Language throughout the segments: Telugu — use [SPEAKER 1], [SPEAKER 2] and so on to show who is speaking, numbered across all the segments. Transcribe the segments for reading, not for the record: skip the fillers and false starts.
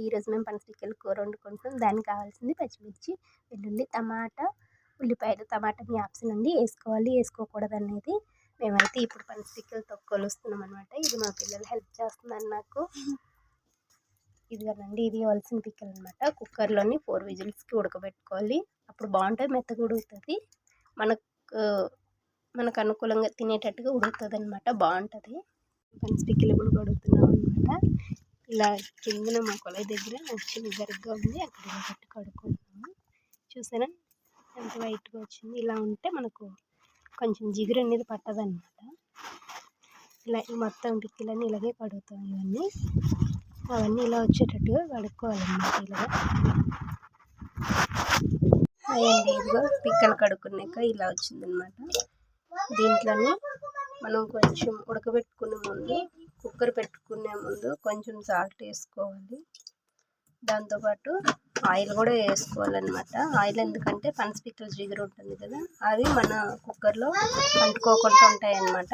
[SPEAKER 1] ఈరోజు మేము పనసపిక్కల కూర వండుకుంటున్నాం. దానికి కావాల్సింది పచ్చిమిర్చి, వెల్లుల్లి, టమాటా, ఉల్లిపాయలు. టమాటా మీ ఆప్షన్ అండి, వేసుకోవాలి వేసుకోకూడదు అనేది. మేమైతే ఇప్పుడు పనసపిక్కలు తొక్కలుస్తున్నాం అనమాట. ఇది మా పిల్లలు హెల్ప్ చేస్తున్నారు నాకు. ఇదిగోనండి, ఇది కావాల్సిన పిక్కలు అనమాట. కుక్కర్లోని 4 విజిల్స్కి ఉడకబెట్టుకోవాలి. అప్పుడు బాగుంటుంది, మెత్తగా ఉడుకుతుంది. మనకు అనుకూలంగా తినేటట్టుగా ఉడుకుతుంది అనమాట, బాగుంటుంది. పనసపిక్కలు కూడా కడుగుతున్నాం అనమాట. ఇలా కిందన మా కొలాయి దగ్గర చిన్న గరిగ్గా ఉంది, అక్కడ ఇలా పెట్టి కడుక్కుంటున్నాము. చూసారా ఎంత వైట్గా వచ్చింది. ఇలా ఉంటే మనకు కొంచెం జిగురు అనేది పట్టదనమాట. ఇలా మొత్తం పిక్కలన్నీ ఇలాగే కడుగుతాం. అవన్నీ ఇలా వచ్చేటట్టుగా కడుక్కోవాలన్నమాట. ఇలాగా అయ్యండి, ఇదిగో పిక్కలు కడుక్కున్నాక ఇలా వచ్చిందనమాట. దీంట్లోని మనం కొంచెం ఉడకబెట్టుకునే ముందు, కుక్కర్ పెట్టుకునే ముందు కొంచెం సాల్ట్ వేసుకోవాలి. దాంతోపాటు ఆయిల్ కూడా వేసుకోవాలన్నమాట. ఆయిల్ ఎందుకంటే పనసపిక్కలు జిగురు ఉంటుంది కదా, అవి మన కుక్కర్లో అంటుకోకుండా ఉంటాయి అన్నమాట.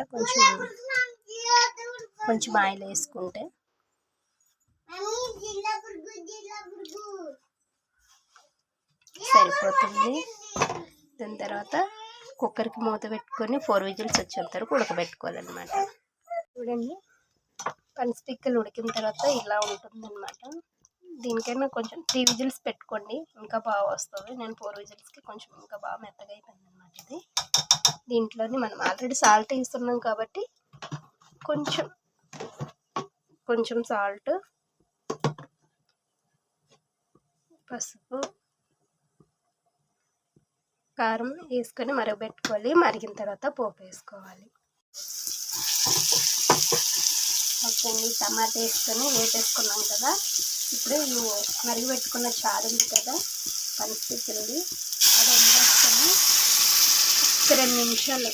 [SPEAKER 1] కొంచెం ఆయిల్ వేసుకుంటే సరిపోతుంది. దాని తర్వాత కుక్కర్కి మూత పెట్టుకొని 4 విజిల్స్ వచ్చేంత వరకు ఉడకబెట్టుకోవాలన్నమాట. చూడండి, పనసపిక్కలు ఉడికిన తర్వాత ఇలా ఉంటుందన్నమాట. దీనికైనా కొంచెం 3 విజిల్స్ పెట్టుకోండి, ఇంకా బాగా వస్తుంది. నేను 4 విజిల్స్కి కొంచెం ఇంకా బాగా మెత్తగా అయిపోయింది అనమాట. ఇది దీంట్లోని మనం ఆల్రెడీ సాల్ట్ వేస్తున్నాం కాబట్టి కొంచెం సాల్ట్, పసుపు, కారం వేసుకొని మరగబెట్టుకోవాలి. మరిగిన తర్వాత పోపు వేసుకోవాలి. ఓకే అండి, టమాటా వేసుకొని వేపేసుకున్నాం కదా. ఇప్పుడు మరిగిపెట్టుకున్న చారు ఉంది కదా పనసపిక్కలది, అది వేసుకొని 2 నిమిషాలు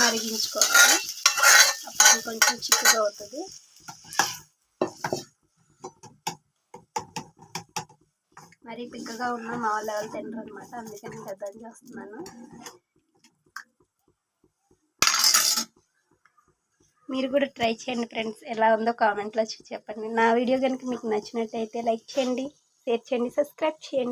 [SPEAKER 1] మరిగించుకోవాలి. అప్పుడు కొంచెం చిక్కగా అవుతుంది. మరీ పిక్కగా ఉన్న మా వాళ్ళు ఎవరు తినరు అనమాట, అందుకని పెద్దగా చేస్తున్నాను. మీరు కూడా ట్రై చేయండి ఫ్రెండ్స్, ఎలా ఉందో కామెంట్లో చెప్పండి. నా వీడియో కనుక మీకు నచ్చినట్టయితే లైక్ చేయండి, షేర్ చేయండి, సబ్స్క్రైబ్ చేయండి.